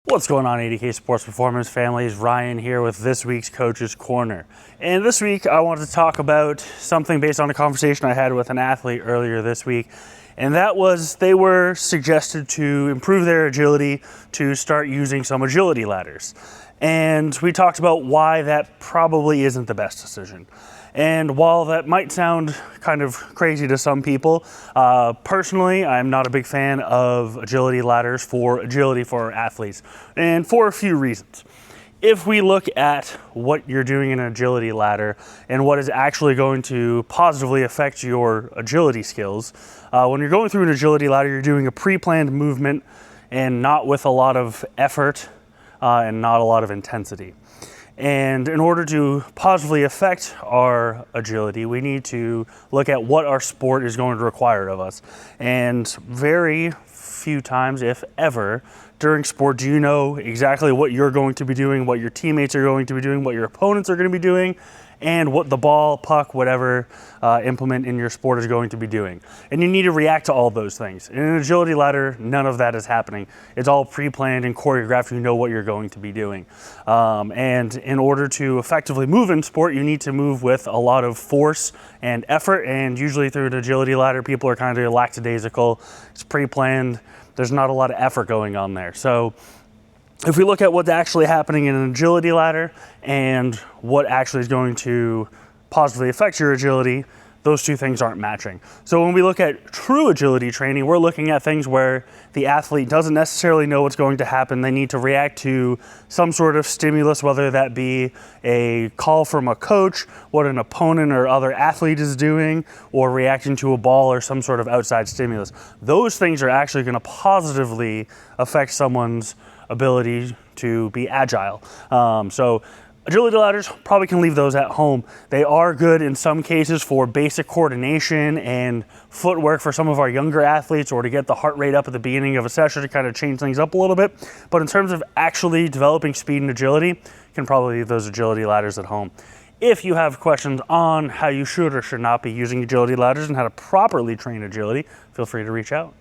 What's going on, ADK Sports Performance families? Ryan here with this week's Coach's Corner. And this week I wanted to talk about something based on a conversation I had with an athlete earlier this week. And that was they were suggested to improve their agility to start using some agility ladders. And we talked about why that probably isn't the best decision. And while that might sound kind of crazy to some people, personally, I'm not a big fan of agility ladders for agility for athletes, and for a few reasons. If we look at what you're doing in an agility ladder and what is actually going to positively affect your agility skills, when you're going through an agility ladder, you're doing a pre-planned movement and not with a lot of effort and not a lot of intensity. And in order to positively affect our agility, we need to look at what our sport is going to require of us. And very few times, if ever, during sport, do you know exactly what you're going to be doing, what your teammates are going to be doing, what your opponents are going to be doing, and what the ball, puck, whatever implement in your sport is going to be doing. And you need to react to all those things. In an agility ladder, none of that is happening. It's all pre-planned and choreographed. You know what you're going to be doing. And in order to effectively move in sport, you need to move with a lot of force and effort. And usually through an agility ladder, people are kind of lackadaisical. It's pre-planned. There's not a lot of effort going on there. So if we look at what's actually happening in an agility ladder and what actually is going to positively affect your agility, those two things aren't matching. So when we look at true agility training, we're looking at things where the athlete doesn't necessarily know what's going to happen. They need to react to some sort of stimulus, whether that be a call from a coach, what an opponent or other athlete is doing, or reacting to a ball or some sort of outside stimulus. Those things are actually going to positively affect someone's ability to be agile. So agility ladders, probably can leave those at home. They are good in some cases for basic coordination and footwork for some of our younger athletes, or to get the heart rate up at the beginning of a session to kind of change things up a little bit. But in terms of actually developing speed and agility, you can probably leave those agility ladders at home. If you have questions on how you should or should not be using agility ladders and how to properly train agility, feel free to reach out.